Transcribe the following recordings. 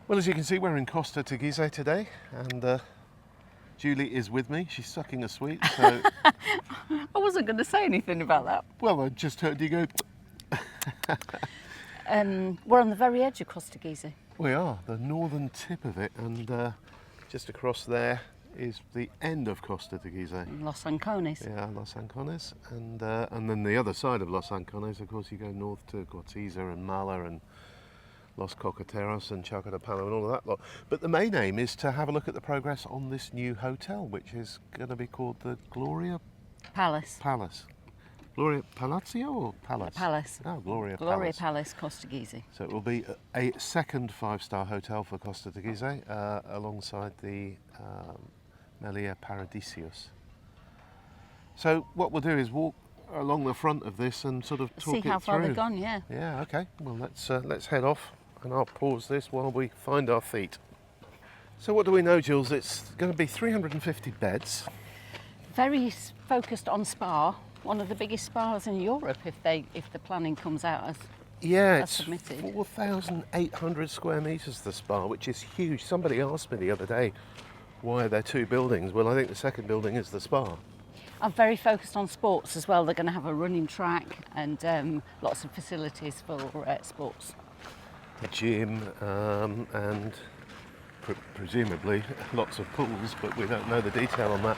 Well, as you can see, we're in Costa Teguise today, and Julie is with me. She's sucking a sweet, so... I wasn't going to say anything about that. Well, I just heard you go... We're on the very edge of Costa Teguise. We are, the northern tip of it, and just across there is the end of Costa Teguise. Los Ancones. Yeah, Los Ancones, and then the other side of Los Ancones, of course, you go north to Giza and Mala and Los Cocoteros and Costa Palace and all of that lot. But the main aim is to have a look at the progress on this new hotel, which is going to be called the Gloria Palace. Gloria Palazzo or Palace? Palace. Oh, Gloria Palace, Costa Teguise. So it will be a second five-star hotel for Costa Teguise, alongside the Melia Paradisus. So what we'll do is walk along the front of this and sort of talk it through. See how far they've gone, yeah. Yeah, okay. Well, let's head off, and I'll pause this while we find our feet. So what do we know, Jules? It's going to be 350 beds. Very focused on spa. One of the biggest spas in Europe, if the planning comes out as it's submitted. 4,800 square metres, the spa, which is huge. Somebody asked me the other day, why are there two buildings? Well, I think the second building is the spa. I'm very focused on sports as well. They're going to have a running track and lots of facilities for sports. A gym and presumably lots of pools, but we don't know the detail on that.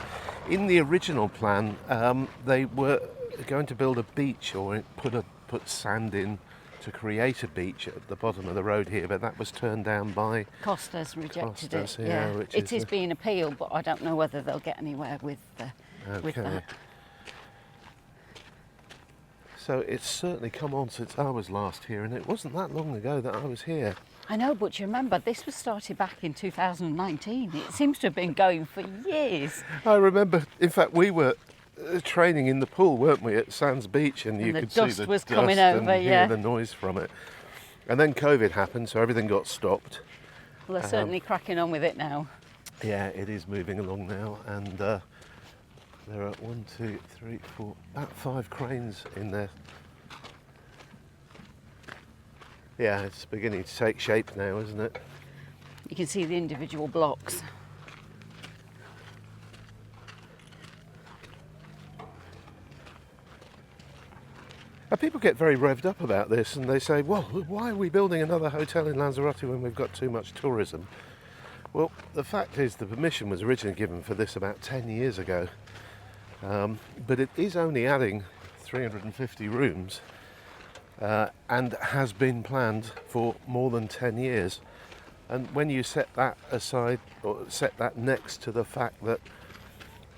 In the original plan, they were going to build a beach or put sand in to create a beach at the bottom of the road here, but that was turned down by... Costa's rejected Costas, it. yeah. It is being appealed, but I don't know whether they'll get anywhere with that. So it's certainly come on since I was last here, and it wasn't that long ago that I was here. I know, but you remember, this was started back in 2019. It seems to have been going for years. I remember, in fact, we were training in the pool, weren't we, at Sands Beach, and you could see the dust coming over, and hear the noise from it. And then COVID happened, so everything got stopped. Well, they're certainly cracking on with it now. Yeah, it is moving along now, and there are 1, 2, 3, 4, about 5 cranes in there. Yeah, it's beginning to take shape now, isn't it? You can see the individual blocks. Now, people get very revved up about this, and they say, well, why are we building another hotel in Lanzarote when we've got too much tourism? Well, the fact is the permission was originally given for this about 10 years ago, but it is only adding 350 rooms and has been planned for more than 10 years. And when you set that aside, or set that next to the fact that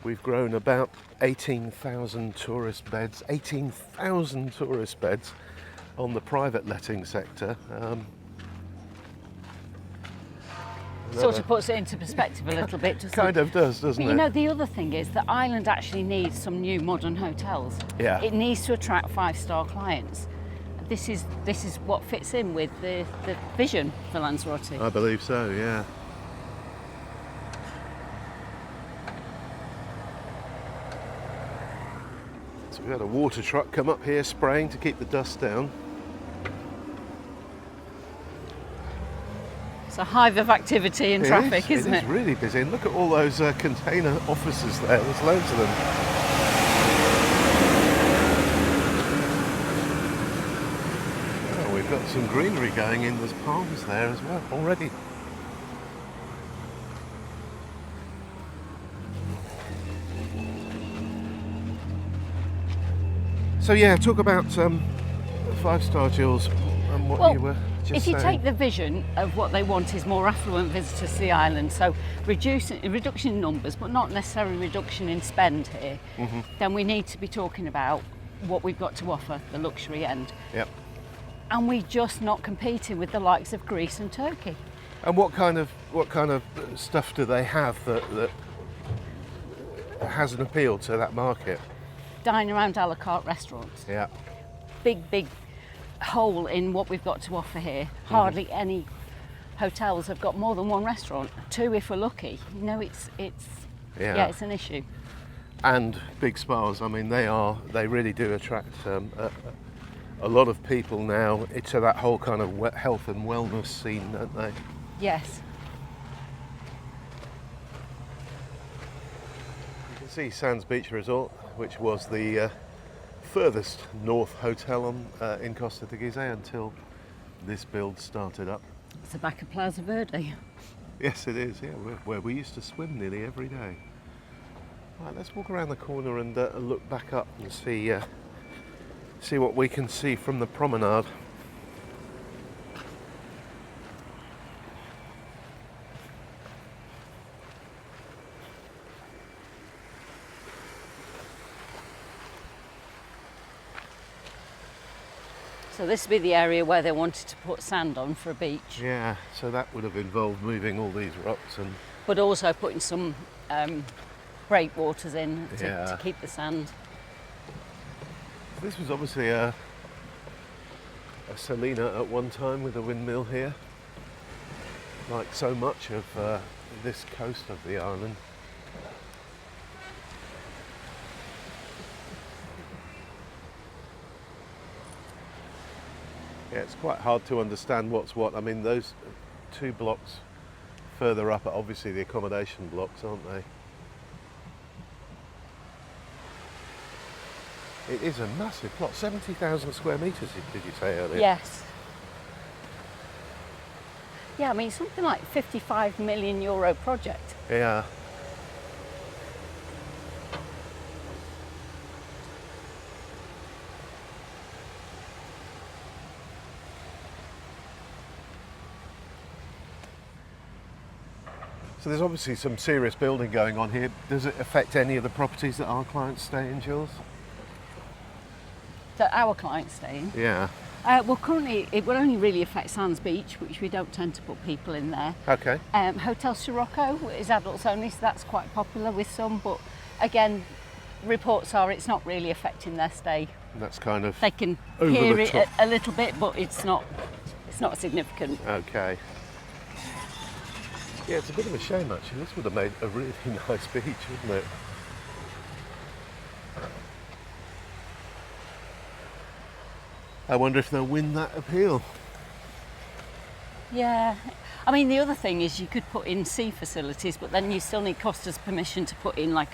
we've grown about 18,000 tourist beds on the private letting sector. Sort of puts it into perspective a little bit, doesn't it? Kind of does, doesn't it? But you know, the other thing is the island actually needs some new modern hotels. Yeah. It needs to attract 5-star clients. This is what fits in with the vision for Lanzarote. I believe so, yeah. So we had a water truck come up here spraying to keep the dust down. It's a hive of activity and traffic, isn't it? It is really busy. And look at all those container offices there. There's loads of them. Oh, we've got some greenery going in. There's palms there as well already. So yeah, talk about 5-star, Jules, and what you were just saying. If you take the vision of what they want is more affluent visitors to the island, so reduction in numbers, but not necessarily reduction in spend here, then we need to be talking about what we've got to offer, the luxury end. Yep. And we're just not competing with the likes of Greece and Turkey. And what kind of stuff do they have that has an appeal to that market? Dine around a la carte restaurants. Yeah. Big hole in what we've got to offer here. Hardly any hotels have got more than one restaurant. 2 if we're lucky. You know, it's an issue. And big spas. I mean, they really do attract a lot of people now into that whole kind of health and wellness scene, don't they? Yes. You can see Sands Beach Resort, which was the furthest north hotel in Costa Teguise until this build started up. It's the back of Plaza Verde. Yes, it is, yeah, where we used to swim nearly every day. Right, let's walk around the corner and look back up and see what we can see from the promenade. So this would be the area where they wanted to put sand on for a beach. Yeah, so that would have involved moving all these rocks and... But also putting some breakwaters in to Yeah. keep the sand. This was obviously a salina at one time with a windmill here, like so much of this coast of the island. Yeah, it's quite hard to understand what's what. I mean, those two blocks further up are obviously the accommodation blocks, aren't they? It is a massive plot, 70,000 square metres, did you say earlier? Yes. Yeah, I mean, something like €55 million project. Yeah. So there's obviously some serious building going on here. Does it affect any of the properties that our clients stay in, Jules? That our clients stay in. Yeah. Well, currently it will only really affect Sands Beach, which we don't tend to put people in there. Okay. Hotel Sirocco is adults only, so that's quite popular with some. But again, reports are it's not really affecting their stay. That's kind of They can over hear the it top. a little bit, but it's not significant. Okay. Yeah, it's a bit of a shame actually. This would have made a really nice beach, wouldn't it? I wonder if they'll win that appeal. Yeah. I mean, the other thing is you could put in sea facilities, but then you still need Costa's permission to put in like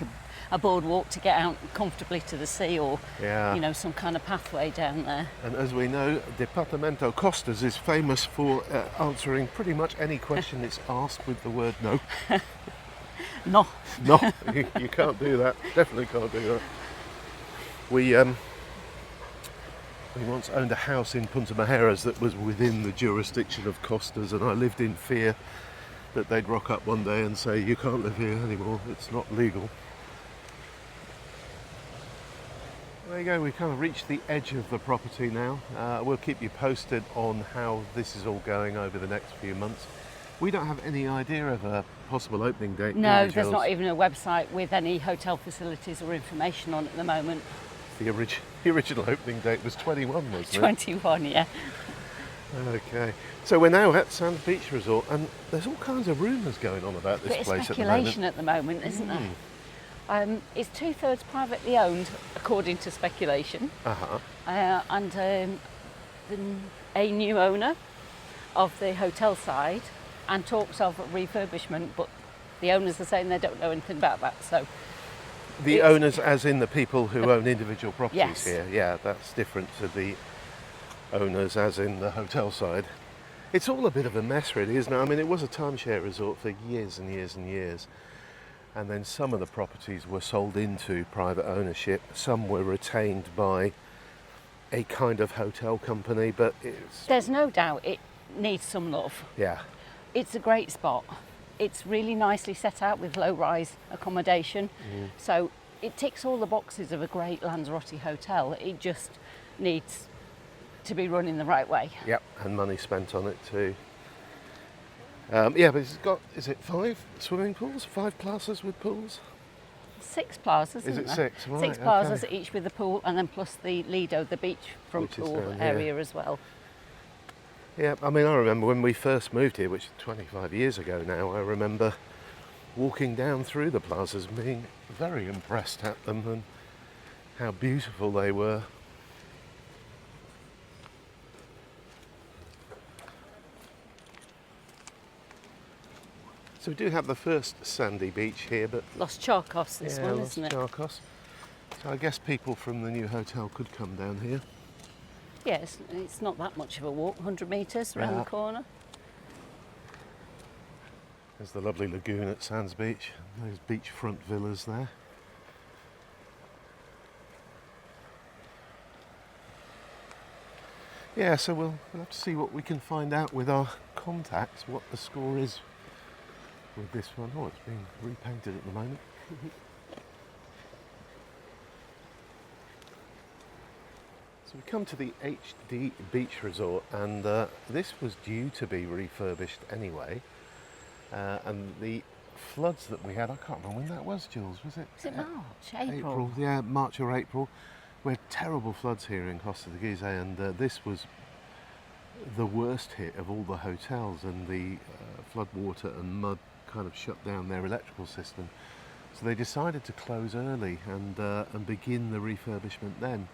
a boardwalk to get out comfortably to the sea, or Yeah. you know, some kind of pathway down there. And as we know, Departamento Costas is famous for answering pretty much any question it's asked with the word no. No. No, you can't do that. Definitely can't do that. We once owned a house in Punta Majeras that was within the jurisdiction of Costas, and I lived in fear that they'd rock up one day and say, you can't live here anymore, it's not legal. There you go, we've kind of reached the edge of the property now. We'll keep you posted on how this is all going over the next few months. We don't have any idea of a possible opening date. No, do we, there's Jules? not even a website with any hotel facilities or information on at the moment. The original opening date was 21, wasn't it? 21, yeah. Okay, so we're now at Sands Beach Resort, and there's all kinds of rumours going on about this Bit of place speculation at the moment, isn't there? It's 2/3 privately owned, according to speculation, Uh-huh. and a new owner of the hotel side, and talks of refurbishment, but the owners are saying they don't know anything about that. So The It's- owners, as in the people who own individual properties Yes. here. Yeah, that's different to the owners, as in the hotel side. It's all a bit of a mess, really, isn't it? I mean, it was a timeshare resort for years and years and years. And then some of the properties were sold into private ownership. Some were retained by a kind of hotel company, but it's... there's no doubt it needs some love. Yeah. It's a great spot. It's really nicely set out with low-rise accommodation. So it ticks all the boxes of a great Lanzarote hotel. It just needs to be run in the right way. Yep, and money spent on it too. Yeah, but it's got, is it 5 swimming pools? 5 plazas with pools? 6 plazas, Is isn't it there? 6? Right, 6 plazas, okay. each with a pool, and then plus the Lido, the beachfront Which is pool down here. area as well. Yeah, I mean, I remember when we first moved here, which is 25 years ago now, I remember walking down through the plazas and being very impressed at them and how beautiful they were. So we do have the first sandy beach here, but Los Charcos, this one, Los isn't it? Charcos. So I guess people from the new hotel could come down here. Yes, it's not that much of a walk, 100 metres around Yeah. the corner. There's the lovely lagoon at Sands Beach, those beachfront villas there. Yeah, so we'll have to see what we can find out with our contacts, what the score is with this one. Oh, it's being repainted at the moment. So we come to the HD Beach Resort, and this was due to be refurbished anyway. And the floods that we had, I can't remember when that was, Jules, was it? Was it March? April? Yeah, March or April. We had terrible floods here in Costa Teguise, and this was the worst hit of all the hotels, and the flood water and mud kind of shut down their electrical system. So they decided to close early and begin the refurbishment then.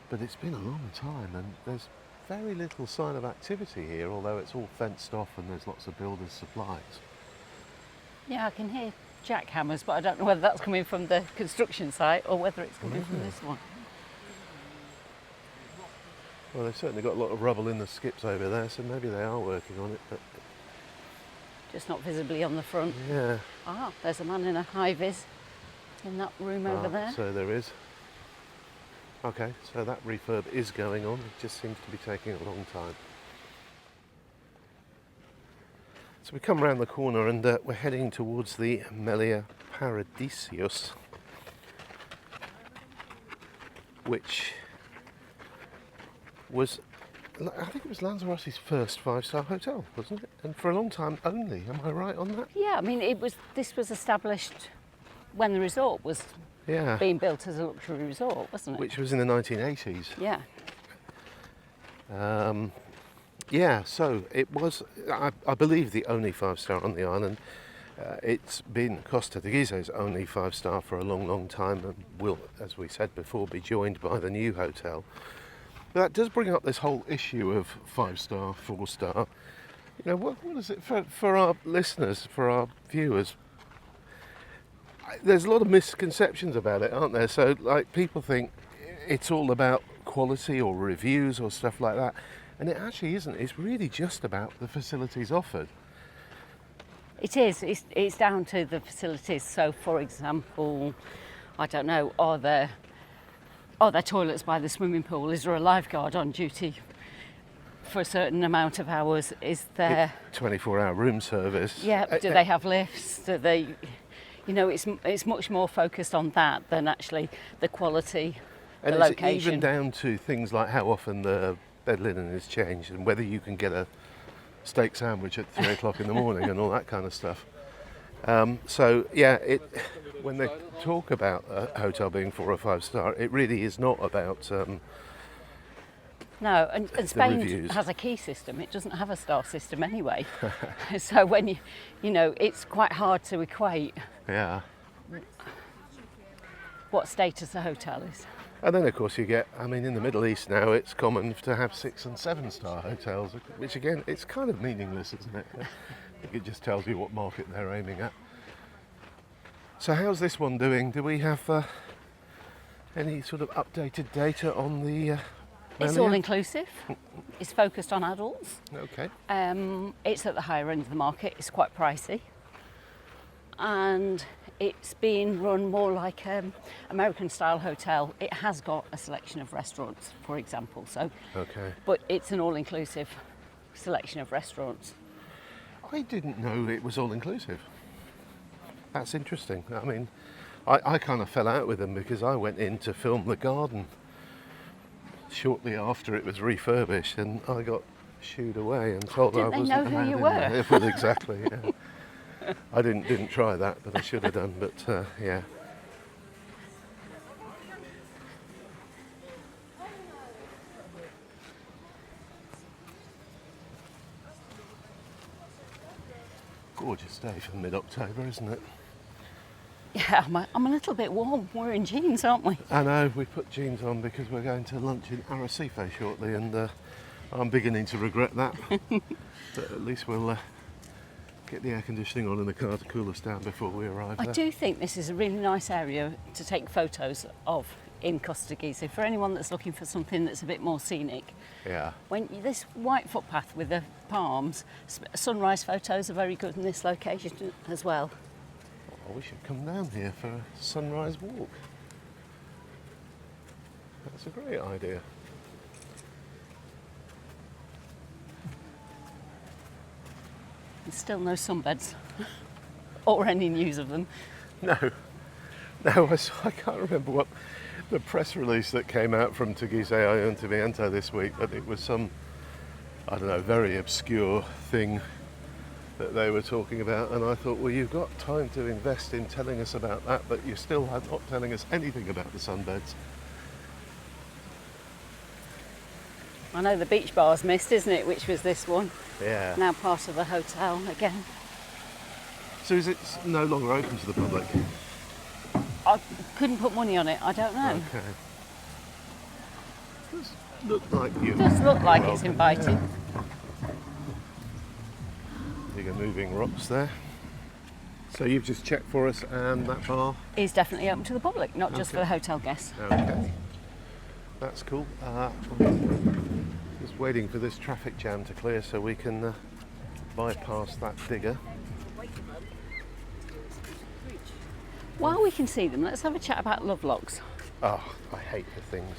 But it's been a long time, and there's very little sign of activity here, although it's all fenced off and there's lots of builders' supplies. Yeah, I can hear jackhammers, but I don't know whether that's coming from the construction site or whether it's coming from this one. Well, they've certainly got a lot of rubble in the skips over there, so maybe they are working on it, but Just not visibly on the front. yeah. Ah, there's a man in a high-vis in that room over there. So there is. Okay, so that refurb is going on, it just seems to be taking a long time. So we come round the corner and we're heading towards the Melia Paradisus, which was, I think it was Lanzarote's first five-star hotel, wasn't it? And for a long time only, am I right on that? Yeah, I mean, this was established when the resort was Yeah, being built as a luxury resort, wasn't it? which was in the 1980s. Yeah. Yeah, so it was, I believe, the only five-star on the island. It's been Costa Teguise's only five-star for a long, long time, and will, as we said before, be joined by the new hotel. But that does bring up this whole issue of five-star, four-star. You know, what is it for our listeners, for our viewers? There's a lot of misconceptions about it, aren't there? So, like, people think it's all about quality or reviews or stuff like that. And it actually isn't. It's really just about the facilities offered. It is. It's down to the facilities. So, for example, I don't know, are there toilets by the swimming pool? Is there a lifeguard on duty for a certain amount of hours? Is there 24-hour room service. Yeah, do they have lifts? Do they, you know, it's much more focused on that than actually the quality, And the it's location. even down to things like how often the bed linen is changed and whether you can get a steak sandwich at 3 o'clock in the morning and all that kind of stuff. So yeah, when they talk about a hotel being 4 or 5 star, it really is not about No, and Spain reviews. has a key system. It doesn't have a star system anyway. So when you know, it's quite hard to equate yeah. what status a hotel is. And then of course you get, I mean, in the Middle East now it's common to have 6 and 7 star hotels, which again, it's kind of meaningless, isn't it? I think it just tells you what market they're aiming at. So how's this one doing? Do we have any sort of updated data on the It's Melia? all inclusive. It's focused on adults. Okay. It's at the higher end of the market. It's quite pricey, and it's being run more like American-style hotel. It has got a selection of restaurants, for example. So, Okay. but it's an all-inclusive selection of restaurants. I didn't know it was all inclusive. That's interesting. I mean, I kind of fell out with them because I went in to film The Garden shortly after it was refurbished, and I got shooed away and told Didn't I they wasn't know who allowed you in were? there. Well, exactly. Yeah. I didn't try that, but I should have done. But yeah. Gorgeous day for mid-October, isn't it? Yeah, I'm a little bit warm. We're in jeans, aren't we? I know, we put jeans on because we're going to lunch in Arrecife shortly, and I'm beginning to regret that. But at least we'll get the air conditioning on in the car to cool us down before we arrive I there. do think this is a really nice area to take photos of in Costa Teguise. For anyone that's looking for something that's a bit more scenic, Yeah. when this white footpath with the palms, sunrise photos are very good in this location as well. Oh, we should come down here for a sunrise walk. That's a great idea. There's still no sunbeds or any news of them. No, I can't remember what the press release that came out from Teguise Ayuntamiento this week, but it was some, I don't know, very obscure thing that they were talking about, and I thought, well, you've got time to invest in telling us about that, but you're still not telling us anything about the sunbeds. I know the beach bar's missed, isn't it, which was this one. Yeah. Now part of the hotel again. So is it no longer open to the public? I couldn't put money on it, I don't know. Okay. Does look like you. It does look like it's welcome. inviting. Bigger moving rocks there. So you've just checked for us, and that bar? It's definitely open to the public, not just Okay. for the hotel guests. Okay. That's cool. Just waiting for this traffic jam to clear so we can bypass that digger. While we can see them, let's have a chat about love locks. Oh, I hate the things.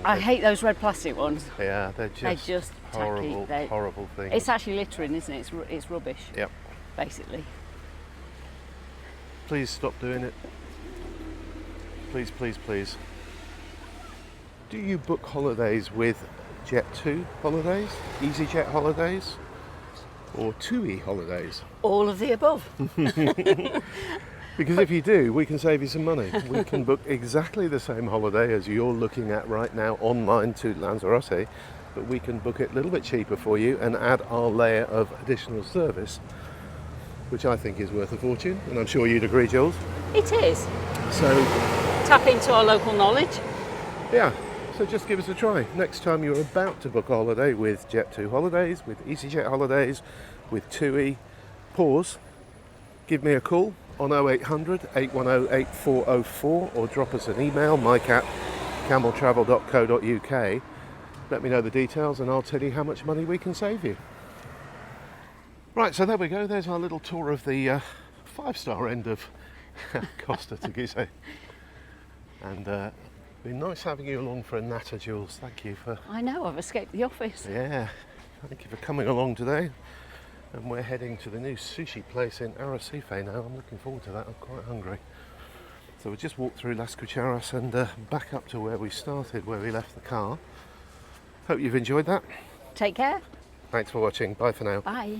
I hate those red plastic ones. Yeah, they're just horrible, tacky. horrible things. It's actually littering, isn't it? It's rubbish, Yep. basically. Please stop doing it. Please, please, please. Do you book holidays with Jet2 holidays, EasyJet holidays, or TUI holidays? All of the above. Because if you do, we can save you some money. We can book exactly the same holiday as you're looking at right now online to Lanzarote, but we can book it a little bit cheaper for you and add our layer of additional service, which I think is worth a fortune, and I'm sure you'd agree, Jules. It is. So, Tap into our local knowledge. yeah, so just give us a try. Next time you're about to book a holiday with Jet2 holidays, with EasyJet holidays, with TUI, pause, give me a call on 0800 810 8404 or drop us an email, mike@cameltravel.co.uk. Let me know the details and I'll tell you how much money we can save you. Right, so there we go. There's our little tour of the 5-star end of Costa Teguise. And been nice having you along for a natter, Jules. Thank you for... I know, I've escaped the office. Yeah, thank you for coming along today. And we're heading to the new sushi place in Arrecife now. I'm looking forward to that. I'm quite hungry. So we just walked through Las Cucharas and back up to where we started, where we left the car. Hope you've enjoyed that. Take care. Thanks for watching. Bye for now. Bye.